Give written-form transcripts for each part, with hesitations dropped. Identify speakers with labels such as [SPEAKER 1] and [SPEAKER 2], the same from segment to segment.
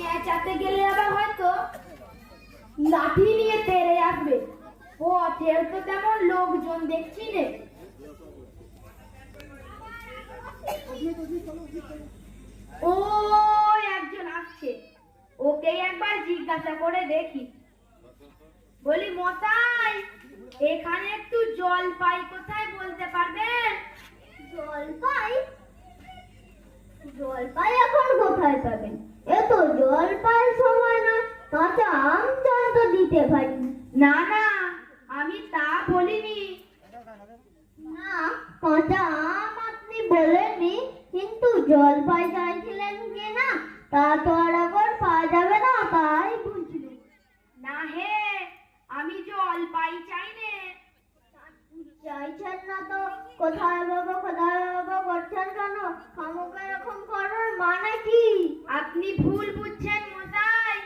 [SPEAKER 1] চেঁচাতে গেলে আবার হয়তো লাঠি নিয়ে তেড়ে আসবে। পথেও তো তেমন লোকজন দেখছি রে। ও একজন আসছে, ওকে একবার জিজ্ঞাসা করে দেখি। বলি মশাই, এখানে একটু জল পাই কোথায় বলতে পারবেন?
[SPEAKER 2] জল পাই? জল পাই এখন কোথায় পাবেন? এ তো জল পাই সময় না, কাঁচা আম জল তো দিতে পারি।
[SPEAKER 1] না না, আমি তা বলিনি।
[SPEAKER 2] না, কাঁচা আম আপনি বলেননি, কিন্তু জল পাই চাইছিলেন কি না তা তো আর এখন পাওয়া যাবে না, তাই বুঝলি।
[SPEAKER 1] না হে, আমি জল পাই চাই নে।
[SPEAKER 2] চাইছেন না তো কোথায় বাবা করছেন কেন? খামোকা এরকম করার মানে কি?
[SPEAKER 1] আপনি ভুল বুঝছেন মশাই,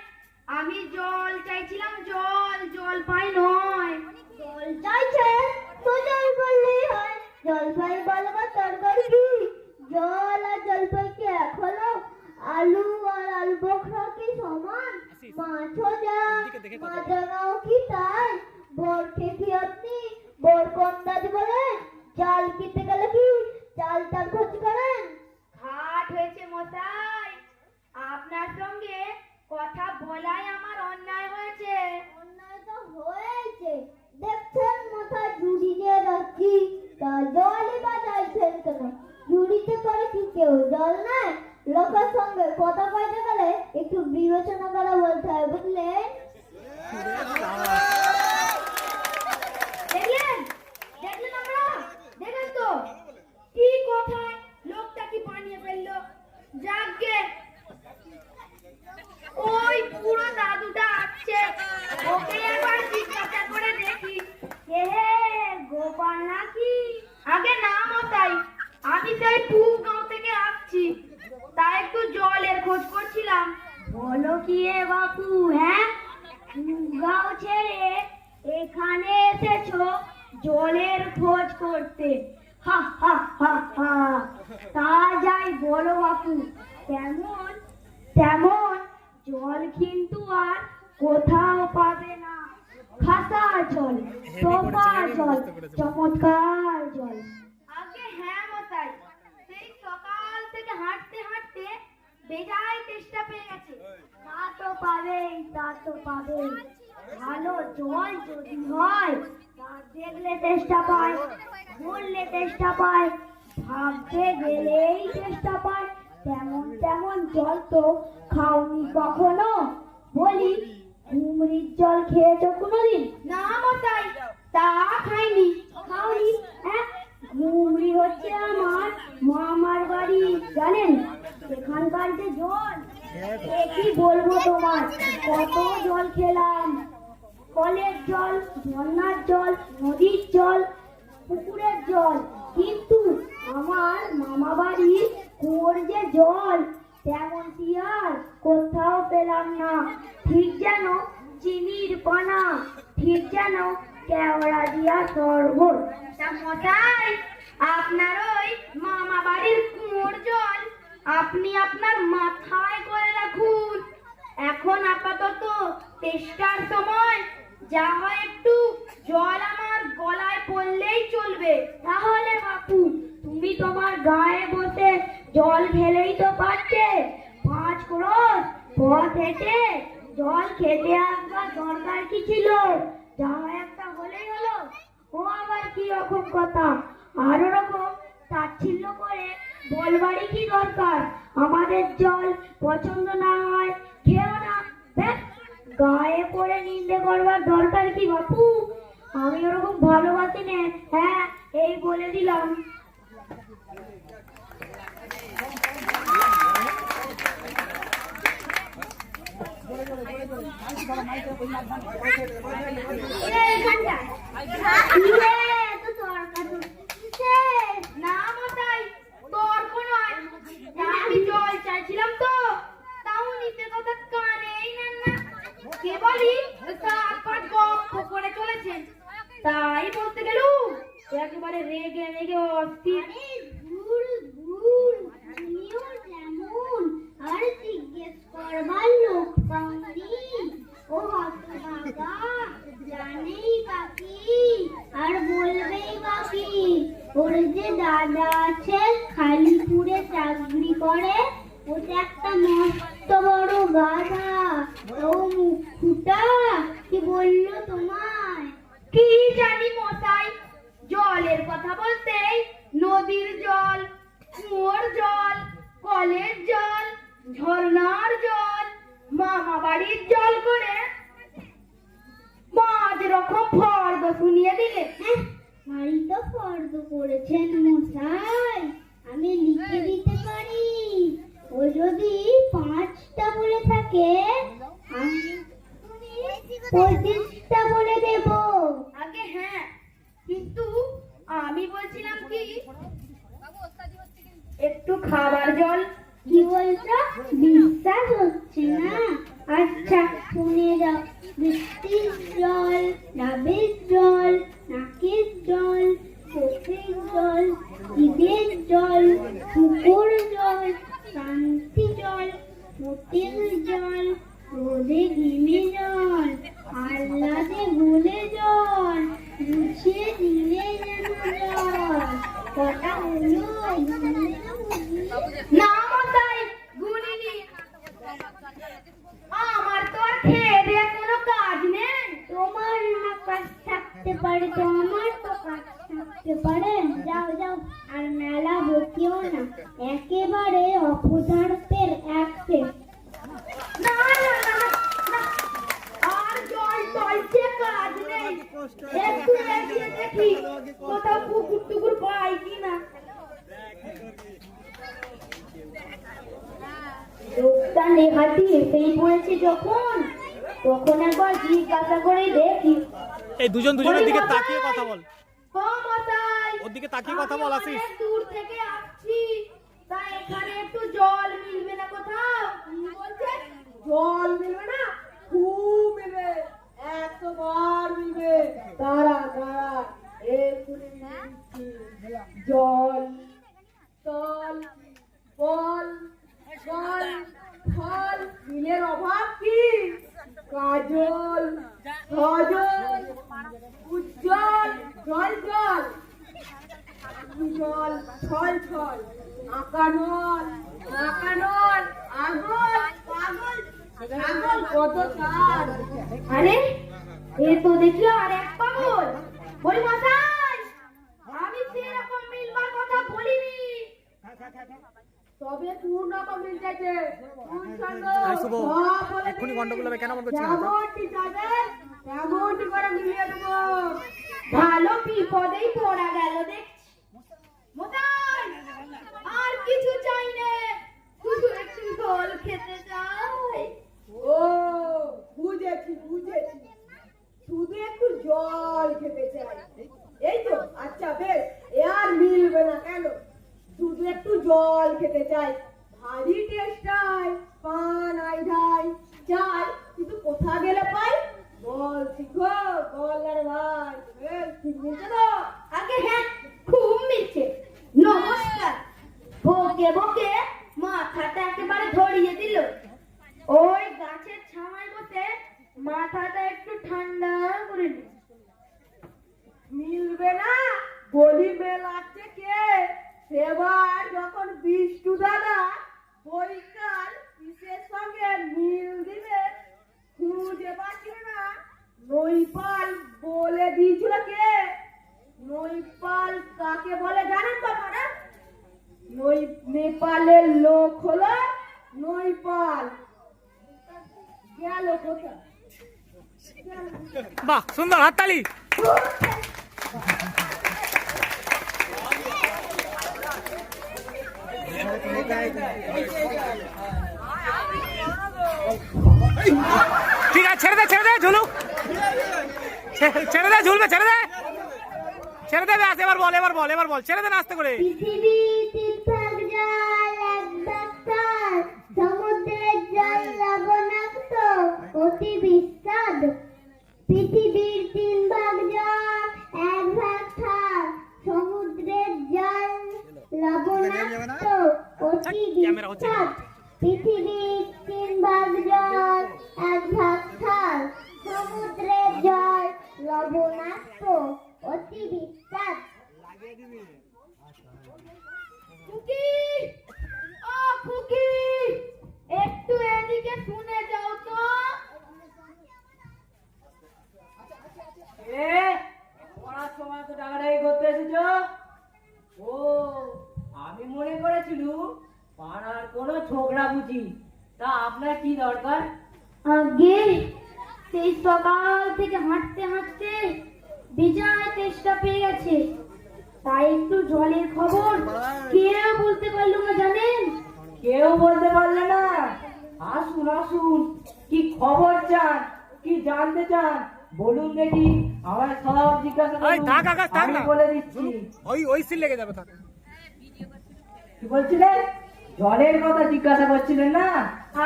[SPEAKER 1] আমি জল চাইছিলাম, জল, জল পাই নয়।
[SPEAKER 2] জল চাইছেন তো জল বললেই হয়। জলপাই বলবার দরকার কি? জল আর জলপাই কি এক হলো? আলু আর আলু বোখরা কি সমান? মাছও যা মাছাও কি তাই? বরকে কি আপনি বরকন্দাজ বলেন? জাল কিনতে গেলে কি চালটার খোঁজ করেন?
[SPEAKER 1] ঘাট হয়েছে মশাই, আপনার সঙ্গে কথা বলাই আমার অন্যায় হয়েছে।
[SPEAKER 2] অন্যায় তো হয়েছে, দেখছেন মাথায় ঝুড়ি দিয়ে রাখছি, তা জলই বা চাইছেন কেন? ঝুড়িতে করে কি কেউ জল নেয়? লোকের সঙ্গে কথা কইতে গেলে একটু বিবেচনা করে বলতে হয়, বুঝলেন?
[SPEAKER 1] দেখলেন, দেখলেন আমরা, দেখেন তো কি কথায় লোকটা কি বানিয়ে ফেললো। যাকগে, ওই পুরো দাদুটা আসছে, ওকে একবার জিজ্ঞাসা করে দেখি। হে গোপাল নাকি? আগে না মশাই, আমি সেই গাঁও থেকে আসছি, তাই একটু জলের খোঁজ করছিলাম। বলো কি এ বাপু, হ্যাঁ গাঁও ছেড়ে এখানে এসেছো জলের খোঁজ করতে? হা হা হা হা, তা যাই বলো বাপু, তেমন তেমন জল কিন্তু আর কোথাও পাবে না। খাসা জল, টোপা জল, চমৎকার জল। আগে হ্যাঁ মশাই, সেই সকাল থেকে হাঁটতে হাঁটতে বেজায় তেষ্টা পেয়ে গেছে। তা তো পাবেই, তা তো পাবেই। ভালো জল যদি হয় তা দেখলে তেষ্টা পায়, বললে তেষ্টা পায়, ভাবতে গেলেই তেষ্টা পায়। তেমন তেমন জল তো খাওনি কখনো? বলি ঘুমরির জল খেয়েছো কোনোদিন? না মশাই, তা খাইনি। খাওনি? হ্যাঁ, ঘুমরি হচ্ছে আমার মামার বাড়ি, জানেন? এখানকার যে জল, এ কি বলবো তোমার, কত জল খেলাম। কলের জল, ঝর্ণার জল, নদীর জল, পুকুরের জল, কিন্তু আমার মামা বাড়ির কুয়োর যে জল, তেমনটি আর কোথাও পেলাম না। ঠিক যেন চিনির পানা, ঠিক যেন কেওড়া দিয়া শরবত। তা মশাই, আপনার ওই মামা বাড়ির কুয়োর জল আপনি আপনার মাথায় করে রাখুন। এখন আপাতত তেষ্টার সময়, যা হয় একটু জল আমার গলায় পড়লেই চলবে। তাহলে বাপু, তুমি তোমার গায়ে বসে জল খেলেই তো পারতে। 5 ক্রোশ পথ হেঁটে জল খেতে আসবার দরকার কি ছিল? যা একটা হলেই হলো। ও আবার কি রকম কথা, আর ওরকম তাচ্ছিল্য করে বলবারই কি দরকার? আমাদের জল পছন্দ না হয় খেও না, ব্যাস। গায়ে পড়ে নিন্দে করবার দরকার কি বাপু? আমি ওরকম ভালোবাসি নে, হ্যাঁ এই বলে দিলাম। না মশাই, তর্ক নয়, আমি জল চাইছিলাম তো, তাও নিতে কথা কানেই নেন না। কেবলই সাত গপ্প করে চলেছেন, তাই বলতে গেলুম একেবারে রেগে রেগে অস্থির।
[SPEAKER 2] ভুল ভুল, তুমিও যেমন আর জিজ্ঞেস করবার লোক
[SPEAKER 1] মামা বাড়ির জল করে পাঁচ রকম ফর্দ শুনিয়ে দিলে।
[SPEAKER 2] বাড়ি তো ফর্দ করেছেন মশাই, আমি লিখে দিতে পারি। ও যদি 5টা বলে থাকে আমি 25টা বলে দেব।
[SPEAKER 1] আগে হ্যাঁ, কিন্তু আমি বলছিলাম কি একটু খাবার জল।
[SPEAKER 2] কি বলছো? বিশ্বাস হচ্ছে না? আচ্ছা শুনে যাও। বৃষ্টির জল, ডাবের জল, নাকের জল, চোখের জল, জিভের জল, পুকুর জল, শান্তি জল, মোটেল জল, রোদে ঘেমে জল, আহ্লাদে ভুলে জল, মুছে দিলে যেন জল। কটা হলো?
[SPEAKER 1] না মশাই, গুনিনি। আমার তো আর খেয়ে দেয়ে কোনো কাজ নেই।
[SPEAKER 2] তোমার না কাজ থাকতে পারে তো আমার তো কাজ থাকতে পারে। যাও যাও, আর মেলা বকিও না, একেবারে অপদার্থের একসে।
[SPEAKER 1] না না না না, আর জল চলছে, কাজ নেই। একটু এগিয়ে দেখি কোথাও পুকুর টুকুর পাই কিনা। লোকটা নেহাতি এসেই পড়েছে যখন, তখন একবার জিজ্ঞাসা করে দেখি।
[SPEAKER 3] এই দুজনের দিকে তাকিয়ে কথা বল।
[SPEAKER 1] হ্যাঁ মশাই,
[SPEAKER 3] ওর দিকে তাকিয়ে কথা বল।
[SPEAKER 1] আমি
[SPEAKER 3] আসিস
[SPEAKER 1] অনেক দূর থেকে আসছি, তাই এখানে একটু জল মিলবে না কোথাও? বলছে জল মিলবে না, খুব মিলবে, 100 বার মিলবে। দাঁড়া দাঁড়া, এক্ষুনি দিচ্ছি। জল, তল, বল, জল, ফল, মিলের অভাব কি? কাজল, সজল, উজ্জ্বল, জল জল, জল, ছল ছল, আকানল, আকানল, আগল, পাগল, ছাগল, কত তার। আরে এ তো দেখি আর এক পাগল। বলি মশাই, আমি সেরকম মিলবার কথা বলিনি, তবে পূর্ণ রকম মিলতেছে।
[SPEAKER 3] এই শুভ, এক্ষুনি গন্ডগোল হবে, কেন মন করছিস না?
[SPEAKER 1] যেমনটি যাবেন তেমনটি করে মিলিয়ে দেবো। ভালো বিপদেই পড়া গেল দেখছি। মশাই, আর কিছু চাই না, শুধু একটু জল খেতে চাই। ও বুঝেছি বুঝেছি, শুধু একটু জল খেতে চাই, এই তো? আচ্ছা বেশ, এ আর মিলবে না কেন? শুধু একটু জল খেতে চাই, ভারী টেস্টাই, পান আইঢাই চাই, কিন্তু কোথা গেলে পাই? বল শিখো, বল রে ভাই, বেশ ঠিক মিলছে তো? আগে হ্যাঁ, খুব মিলছে। নমস্কার। বকে বকে মাথাটা একেবারে ধরিয়ে দিল। ওই গাছের ছাওয়ায় বসে মাথাটা একটু ঠান্ডা করে নিল। মিলবে না বলি, মেলাচ্ছে কে? সেবার যখন বিষ্টু দাদা বৈকাল কিসের সঙ্গে মিল দিবে খুঁজে পাচ্ছিল না, নৈপাল বলে দিয়েছিল। কে নৈপাল কাকে বলে জানেন তো আপনারা? নেপালের লোক হলো নৈপাল। গেল কোথায়?
[SPEAKER 3] বাহ, সুন্দর, হাততালি। ঠিক আছে, ছেড়ে দে, ছেড়ে দে, ঝুলুক, ছেড়ে দে, ঝুলবে, ছেড়ে দে, ছেড়ে দে। ব্যাস, এবার বল, এবার বল, এবার বল, ছেড়ে দে না আস্তে করে।
[SPEAKER 2] পৃথিবী 3 ভাগ জল, 1 ভাগ স্থল, সমুদ্রের জল লবণাক্ত, অতি বিস্বাদ। পৃথিবীর 3 ভাগ জল, 1 ভাগ স্থল, সমুদ্রের জল লবণাক্ত, অতি বিস্বাদ। পৃথিবীর 3 ভাগ জল, 1 ভাগ স্থল, সমুদ্রের জল লবণাক্ত, অতি বিস্বাদ।
[SPEAKER 1] খুকি, ও খুকি, একটু এদিকে শুনে যাও তো।
[SPEAKER 4] পড়ার সময় তো ডাকাডাকি করতে এসেছো? ও, আমি মনে করেছিলুম পাড়ার কোনো ছোকরা বুঝি। তা আপনার কি দরকার?
[SPEAKER 1] আগে সেই সকাল থেকে হাঁটতে হাঁটতে বেজায় তেষ্টা পেয়ে গেছে, তাই একটু জলের খবর কেউ বলতে পারলো না জানেন?
[SPEAKER 4] কেউ বলতে পারলে না? আসুন আসুন, কি খবর চান, কি জানতে চান বলুন দেখি, আমার সব জিজ্ঞাসা
[SPEAKER 3] এই, থাক
[SPEAKER 4] করুন,
[SPEAKER 3] আকাশ, থাক
[SPEAKER 4] আমি
[SPEAKER 3] না।
[SPEAKER 4] বলে দিচ্ছি।
[SPEAKER 3] ওই সিল লেগে যাবে, থাক।
[SPEAKER 4] কি বলছিলেন? জলের কথা জিজ্ঞাসা করছিলেন না?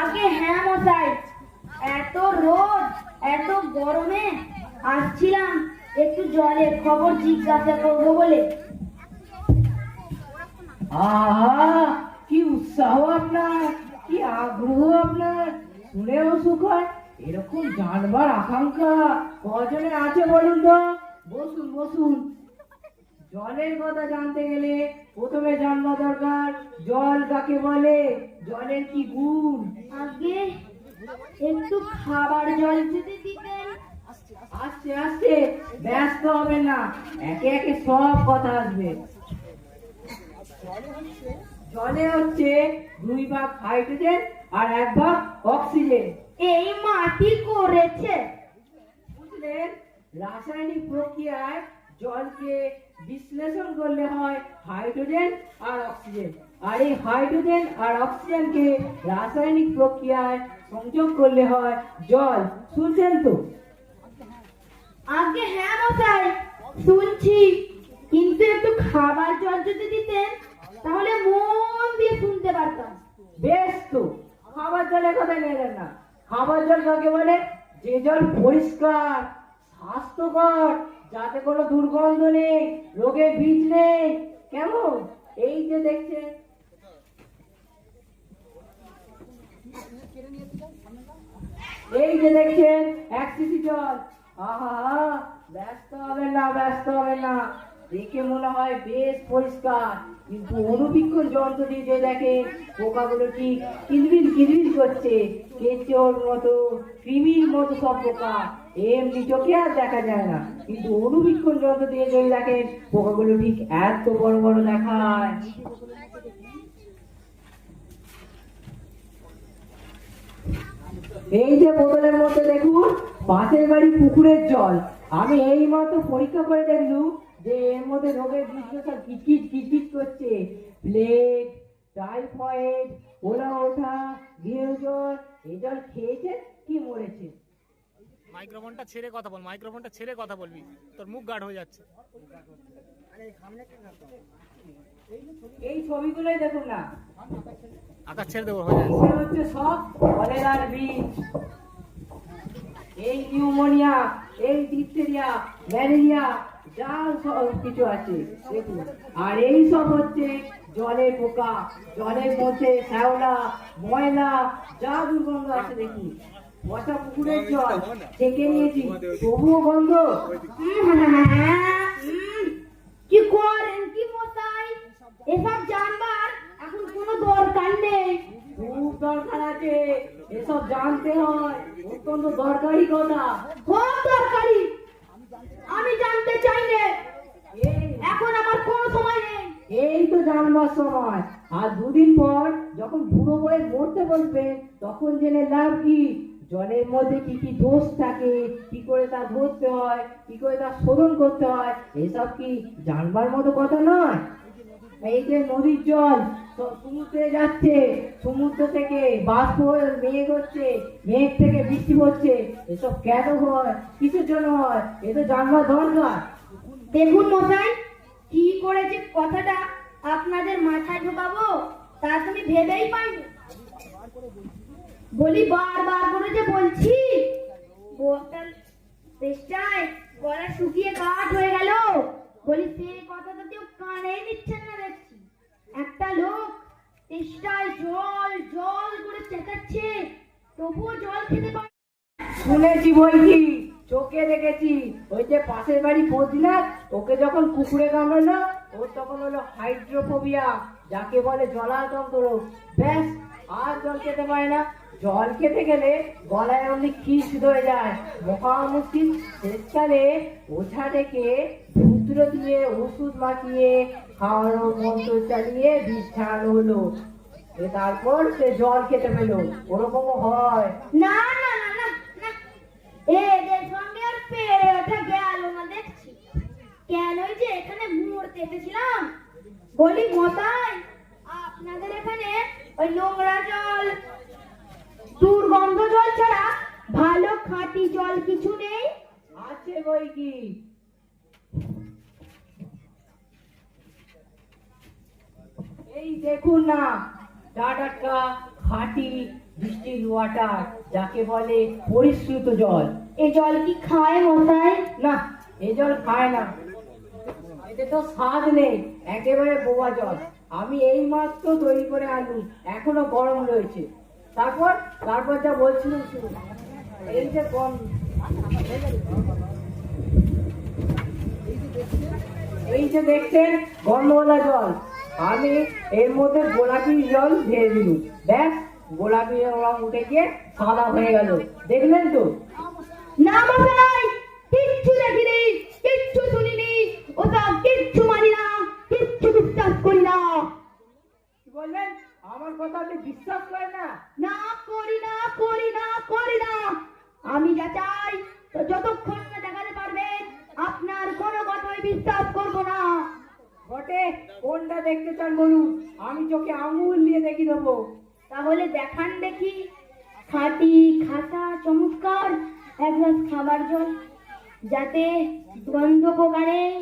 [SPEAKER 1] আগে হ্যাঁ মশাই, এত রোদ এত গরমে আসছিলাম একটু জলের খবর জিজ্ঞাসা করবো বলে।
[SPEAKER 4] আহা, কি উৎসাহ আপনার, কি আগ্রহ আপনার, শুনেও সুখ হয়। এরকম জানবার আকাঙ্ক্ষা কজনের আছে বলুন তো? বসুন বসুন। জলের কথা জানতে গেলে প্রথমে জানবা দরকার জল কাকে বলে, জলের কি গুণ।
[SPEAKER 1] আগে একটু খাবার জল যদি দিতেন।
[SPEAKER 4] আস্তে আস্তে, ব্যস্ত হবেন না, একে একে সব কথা আসবে। জলে হচ্ছে 2 ভাগ হাইড্রোজেন আর 1 ভাগ অক্সিজেন।
[SPEAKER 1] এই মাটি করেছে।
[SPEAKER 4] বুঝলেন? রাসায়নিক প্রক্রিয়ায় জলকে বিশ্লেষণ করলে হয় হাইড্রোজেন আর অক্সিজেন, আর এই হাইড্রোজেন আর অক্সিজেনকে রাসায়নিক প্রক্রিয়ায় সংযোগ করলে হয় জল। শুনছেন তো?
[SPEAKER 1] আগে হ্যাঁ মশাই শুনছি, কিন্তু একটু খাবার জল যদি দিতেন তাহলে মন দিয়ে শুনতে পারতাম।
[SPEAKER 4] বেশ তো, খাবার জলের কথা নেবেন না। খাবার জল কাকে বলে? যে জল পরিষ্কার, স্বাস্থ্যকর, যাতে কোনো দুর্গন্ধ নেই, রোগের বীজ নেই। কেমন? এই যে দেখছেন, এই যে দেখছেন 1 সিসি জল। আহা, ব্যস্ত হবেন না, ব্যস্ত হবেন না, দেখে মনে হয় বেশ পরিষ্কার, কিন্তু অনুবীক্ষণ যন্ত্র দিয়ে যে দেখে পোকাগুলো ঠিক কিলবিল কিলবিল করছে, কেঁচোর মতো, কৃমির মতো সব পোকা। এমনি চোখে আর দেখা যায় না, কিন্তু অনুবীক্ষণ যন্ত্র দিয়ে যদি দেখেন পোকাগুলো ঠিক এত বড় বড় দেখায়। এই যে বোতলের মধ্যে দেখুন পাশের বাড়ি পুকুরের জল। আমি এই মাত্র পরীক্ষা করে দেখলুম যে এর মধ্যে রোগের বীজ সব কিচকিচ কিচকিচ করছে। প্লেগ, টাইফয়েড, ওলা ওঠা, গৃহ জ্বর, এই জল খেয়েছে কি মরেছে।
[SPEAKER 3] মাইক্রোফোনটা ছেড়ে কথা বল, মাইক্রোফোনটা ছেড়ে কথা বলবি, তোর মুখ গাঢ় হয়ে যাচ্ছে।
[SPEAKER 4] এই ছবিগুলোই দেখুন না,
[SPEAKER 3] আকাশ ছেড়ে দেবো, হয়ে যাচ্ছে।
[SPEAKER 4] এগুলো হচ্ছে সব কলেরার বীজ। এই নিউমোনিয়া, এই ডিপথেরিয়া, ম্যালেরিয়া, যা সব কিছু আছে দেখুন। আর এই সব হচ্ছে জলের পোকা, জলের মধ্যে শ্যাওলা, ময়লা, যা দুর্গন্ধ আছে দেখুন। পচা পুকুরের জল ছেঁকে নিয়েছি, তবুও গন্ধ।
[SPEAKER 1] কি করেন কি মশাই, এসব জানবার এখন কোনো দরকার নেই।
[SPEAKER 4] খুব দরকার আছে, এসব জানতে হয়, অত্যন্ত দরকারি কথা।
[SPEAKER 1] খুব দরকারি, আমি জানতে চাই না,
[SPEAKER 4] এই-
[SPEAKER 1] এখন আমার কোনো সময় নেই।
[SPEAKER 4] এই তো জানবার সময়। আর 2 দিন পর যখন বুড়ো বয়ে মরতে বসবে তখন জেনে লাভ কি? জলের মধ্যে কি কি দোষ থাকে, কি করে তা ধরতে হয়, কি করে তা শোধন করতে হয়, এসব কি জানবার মতো কথা নয়? এই যে নদীর জল সমুদ্রে যাচ্ছে, সমুদ্র থেকে বাষ্প হয়ে মেঘ হচ্ছে, মেঘ থেকে বৃষ্টি পড়ছে, এসব কেন হয়, কিসের জন্য হয়, এ তো জানবার দরকার।
[SPEAKER 1] দেখুন মশাই, কি করে যে কথাটা আপনাদের মাথায় ঢোকাবো তা তো আমি ভেবেই পাইনি। বলি বারবার করে যে বলছি, বোতল তেষ্টায় গলা শুকিয়ে কাঠ হয়ে গেল, বলি সেই কথাটা কেউ কানেই নিচ্ছেন না দেখছি। একটা লোক তেষ্টায় জল জল করে চেঁচাচ্ছে, তবুও জল খেতে পারে।
[SPEAKER 4] শুনেছি বই কি, চোখে দেখেছি। ওই যে পাশের বাড়ি বদ্রীনাথ, ওকে যখন কুকুরে কামড়ালো, ওর তখন হলো হাইড্রোফোবিয়া, যাকে বলে জলাতঙ্ক রোগ। ব্যাস, আর জল খেতে পারে না। জল খেতে গেলে গলায় অমনি খিস ধরে যায়, মোকা মুশকিল। শেষকালে ওঝা ডেকে রুদ্র দিয়ে ওষুধ মাখিয়ে খাওয়ানো মন্ত্র চালিয়ে বিষ ছাড়ানো হলো। তারপর সে জল খেতে পেলো। ওরকমও হয়।
[SPEAKER 1] না না না না, মাটি জল কিছু নেই?
[SPEAKER 4] আছে বই কি, এই দেখুন না, টাটকা খাঁটি ডিস্টিল ওয়াটার, যাকে বলে পরিশ্রুত জল।
[SPEAKER 1] এ জল কি খায় মশাই?
[SPEAKER 4] না, এ জল খায় না, এতে তো স্বাদ নেই, একেবারে বোবা জল। আমি এই মাত্র তৈরি করে আনলুম, এখনো গরম রয়েছে। তারপর তারপর যা বলছিলাম শুনুন। এই যে এই যে দেখছেন গন্ধওয়ালা জল, আমি এর মধ্যে গোলাপি জল ঢেলে দিলুম, ব্যাস গোলাপি রং উঠে গিয়ে সাদা হয়ে গেল। দেখলেন তো?
[SPEAKER 1] না মশাই, কিচ্ছু দেখিনি, কিচ্ছু শুনিনি, ওসব কিচ্ছু মানি না, কিচ্ছু বিশ্বাস করি না।
[SPEAKER 4] কি বললেন? আমার কথা আপনি বিশ্বাস করেন না?
[SPEAKER 1] না করি না, করি না, করি না। আমি যা চাই তো যতক্ষণ না দেখাতে পারবেন আপনার কোনো কথাই বিশ্বাস করব না।
[SPEAKER 4] বটে, কোনটা দেখতে চান বলুন, আমি চোখে আঙুল দিয়ে দেখিয়ে দেবো।
[SPEAKER 1] তাহলে দেখান দেখি। খাঁটি খাসা চমৎকার এক গ্লাস খাবার জল, যাতে গন্ধ পোকা নেই,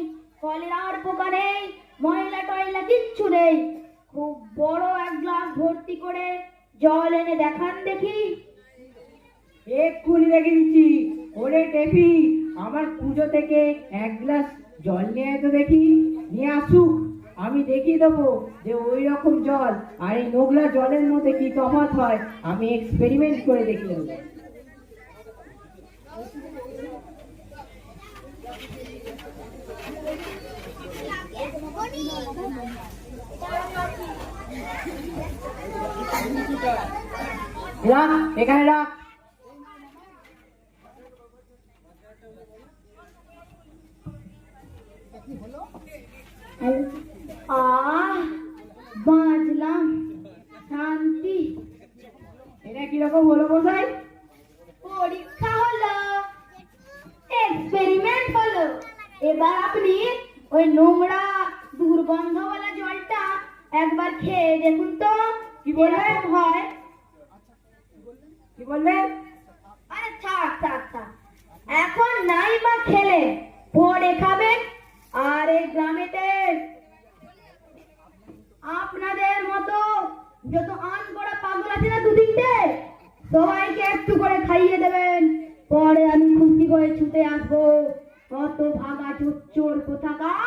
[SPEAKER 1] কলেরার পোকা নেই, ময়লা টয়লা কিচ্ছু নেই। খুব বড় এক গ্লাস ভর্তি করে জল এনে দেখান দেখি।
[SPEAKER 4] এক্ষুনি দেখে দিচ্ছি। ওরে টেপি, আমার পুজো থেকে এক গ্লাস জল নিয়ে আয় তো দেখি। নিয়ে আসুক, আমি দেখিয়ে দেবো যে ওই রকম জল আর এই নোংরা জলের মধ্যে কি তফাৎ হয়। আমি এক্সপেরিমেন্ট করে দেখিয়ে দেবো। রাখ, এখানে রাখ।
[SPEAKER 1] বাঁচলাম, শান্তি।
[SPEAKER 4] এটা কিরকম হলো মশাই?
[SPEAKER 1] পরীক্ষা হলো, এক্সপেরিমেন্ট হলো। এবার আপনি ওই নোংরা দুর্গন্ধওয়ালা জলটা একবার খেয়ে দেখুন তো
[SPEAKER 4] কি বললেন?
[SPEAKER 1] এরকম হয়।
[SPEAKER 4] কি বললেন?
[SPEAKER 1] আরে থাক থাক থাক, এখন নাই বা খেলে পরে খাবেন। আর এই গ্রামেতে আপনাদের মতো যত আন করা পাগল আছে না দু তিনটে, সবাইকে একটু করে খাইয়ে দেবেন। পরে আমি খুশি করে ছুটে আসবো। কত ভাগা চোর কোথাকার।